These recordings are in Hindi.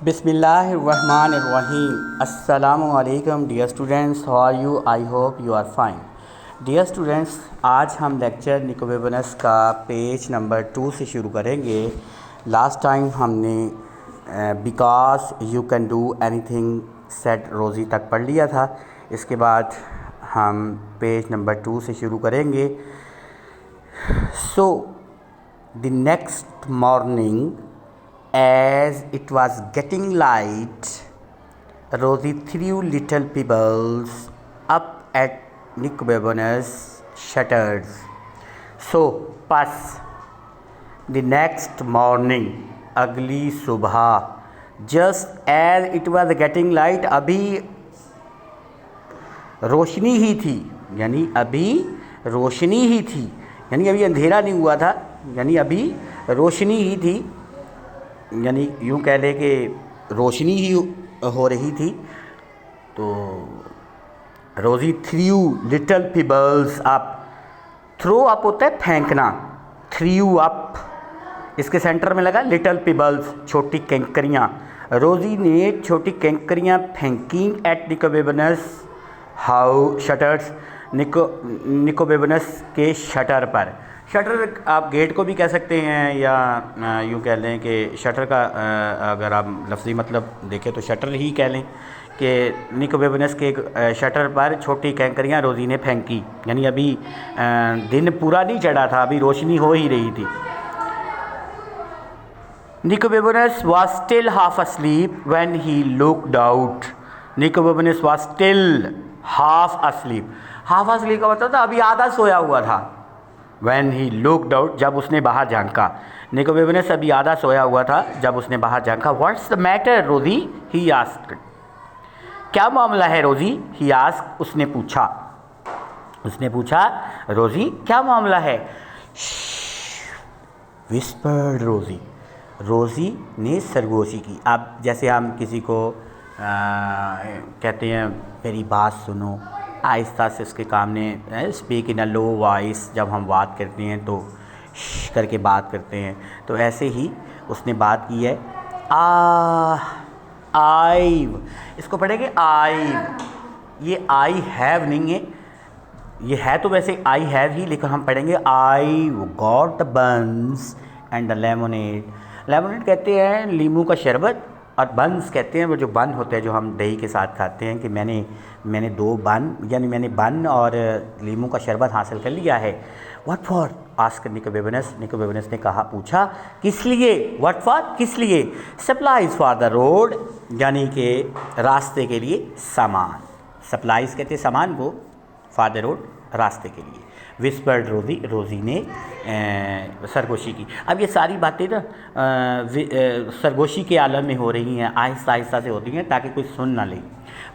Bismillahirrahmanirrahim. Assalamu alaikum dear students. How are you? I hope you are fine. Dear students, आज हम लेक्चर निकोबेबनस का पेज नंबर 2 से शुरू करेंगे। लास्ट टाइम हमने because you can do anything set रोज़ी तक पढ़ लिया था। इसके बाद हम पेज नंबर 2 से शुरू करेंगे। So the next morning as it was getting light, Rosie threw little pebbles up at Nicobebanus' shutters. So, pass the next morning, अगली सुबह, just as it was getting light, अभी रोशनी ही थी, यानी अभी रोशनी ही थी, यानी अभी अंधेरा नहीं हुआ था, यानी अभी रोशनी ही थी, यानी यूँ कह लें कि रोशनी ही हो रही थी। तो Rosie through little pebbles up, throw up होता है फेंकना, थ्रू अप, इसके सेंटर में लगा लिटल पिबल्स, छोटी कैंकरियाँ। रोज़ी ने छोटी कैंकरियाँ फेंकी एट निकोबेबनस हाउ शटर्स, निकोबेबनस के शटर पर। शटर आप गेट को भी कह सकते हैं या यूँ कह लें कि शटर का अगर आप लफ्ज़ी मतलब देखें तो शटर ही कह लें कि निकोबेबनस के शटर पर छोटी कैंकरियाँ रोज़ी ने फेंकी, यानी अभी दिन पूरा नहीं चढ़ा था, अभी रोशनी हो ही रही थी। निकोबेबनस was still half asleep when he looked out. निकोबेबनस was still half asleep. half asleep का मतलब था अभी आधा सोया हुआ था। When he looked out, जब उसने बाहर झांका। निकोबेबनस अभी आधा सोया हुआ था जब उसने बाहर झांका। What's the matter, Rosie? He asked. क्या मामला है रोज़ी? He asked. उसने पूछा रोज़ी क्या मामला है? Whispered Rosie. रोज़ी ने सरगोशी की। अब जैसे हम किसी को कहते हैं मेरी बात सुनो, आहिस्ता से उसके सामने speak in a low voice, जब हम बात करते हैं तो करके बात करते हैं, तो ऐसे ही उसने बात की है। आईव, इसको पढ़ेंगे आईव, ये आई हैव नहीं है, ये है तो वैसे आई हैव ही, लेकिन हम पढ़ेंगे I got the buns and the lemonade. Lemonade कहते हैं लीमू का शरबत, और बन्स कहते हैं वो जो बन होते हैं जो हम दही के साथ खाते हैं, कि मैंने 2 बन, यानी मैंने बन और लीमू का शरबत हासिल कर लिया है। What for? Asked Nicobobinus. Nicobobinus ने कहा, पूछा किस लिए? व्हाट फॉर, किस लिए? सप्लाइज फॉर द रोड, यानी कि रास्ते के लिए सामान। सप्लाइज कहते हैं सामान को, फॉर द रोड रास्ते के लिए। विस्पर्ड रोज़ी, रोज़ी ने सरगोशी की। अब ये सारी बातें ना सरगोशी के आलम में हो रही हैं, आहिस्ता आहिस्ता से होती हैं ताकि कोई सुन ना ले।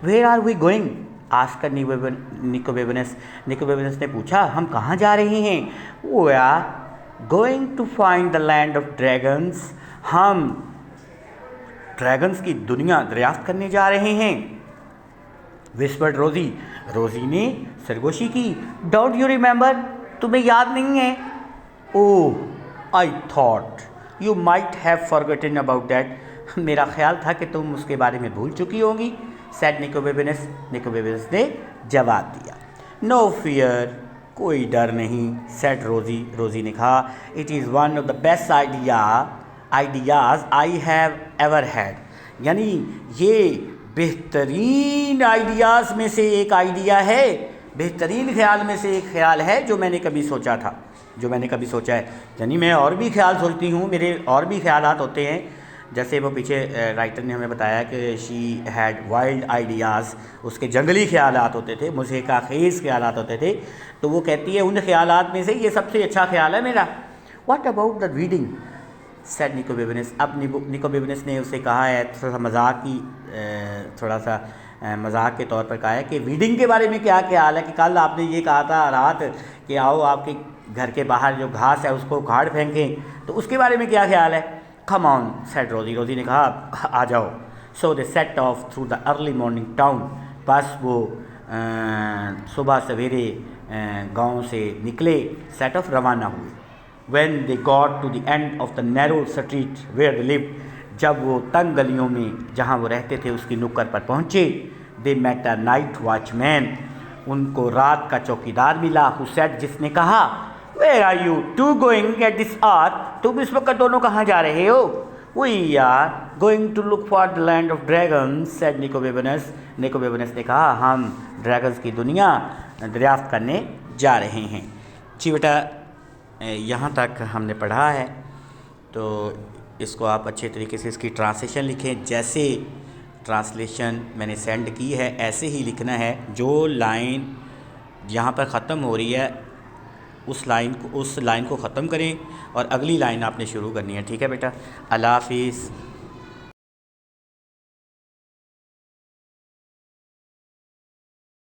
Where are we going? Asked Nicobobinus. Nicobobinus ने पूछा हम कहाँ जा रहे हैं? We are going to find the land of dragons, हम ड्रैगन्स की दुनिया दरियाफ्त करने जा रहे हैं। विस्पर्ड रोज़ी, रोज़ी ने सरगोशी की। डोंट यू रिमेंबर, तुम्हें याद नहीं है? Oh I thought you might have forgotten about that, मेरा ख्याल था कि तुम उसके बारे में भूल चुकी होगी। सैड निकोबेबनस, निकोबेबनस ने जवाब दिया। नो फियर, कोई डर नहीं। सैड रोज़ी, रोज़ी ने कहा। It is one of the best ideas I have ever had, यानी ये बेहतरीन आइडियाज़ में से एक आइडिया है, बेहतरीन ख्याल में से एक ख्याल है जो मैंने कभी सोचा था, जो मैंने कभी सोचा है। यानी मैं और भी ख्याल सोचती हूँ, मेरे और भी ख्यालात होते हैं। जैसे वो पीछे राइटर ने हमें बताया कि शी हैड वाइल्ड आइडियाज़, उसके जंगली ख्यालात होते थे, मुझे का खेज़ ख्यालात होते थे। तो वो कहती है उन ख्यालात में से ये सबसे अच्छा ख्याल है मेरा। What about the reading? Said Nicobobinus. अब निकोबेबनस ने उसे कहा है, थोड़ा सा मजाक के तौर पर कहा है कि रीडिंग के बारे में क्या ख्याल है, कि कल आपने ये कहा था रात कि आओ आपके घर के बाहर जो घास है उसको उखाड़ फेंकें, तो उसके बारे में क्या ख्याल है? कम ऑन सेड रोज़ी, रोज़ी ने कहा आ जाओ। So they set off through the early morning town, बस वो सुबह सवेरे गांव से निकले, सेट ऑफ रवाना हुए। When they got to the end of the narrow street where they lived, जब वो तंग गलियों में जहाँ वो रहते थे उसकी नुक्कड़ पर पहुँचे, they met a night watchman, उनको रात का चौकीदार मिला, हु सेड, जिसने कहा, where are you two going at this hour, तुम इस वक्त दोनों कहाँ जा रहे हो? We are going to look for the land of dragons, said Nicobobinus, Nicobobinus ने कहा, हम ड्रैगन्स की दुनिया दरियाफ्त करने जा रहे हैं। जी बेटा, यहाँ तक हमने पढ़ा है, तो इसको आप अच्छे तरीके से इसकी ट्रांसलेशन लिखें। जैसे ट्रांसलेशन मैंने सेंड की है ऐसे ही लिखना है। जो लाइन यहाँ पर ख़त्म हो रही है उस लाइन को ख़त्म करें और अगली लाइन आपने शुरू करनी है। ठीक है बेटा, अल्लाह हाफिज़।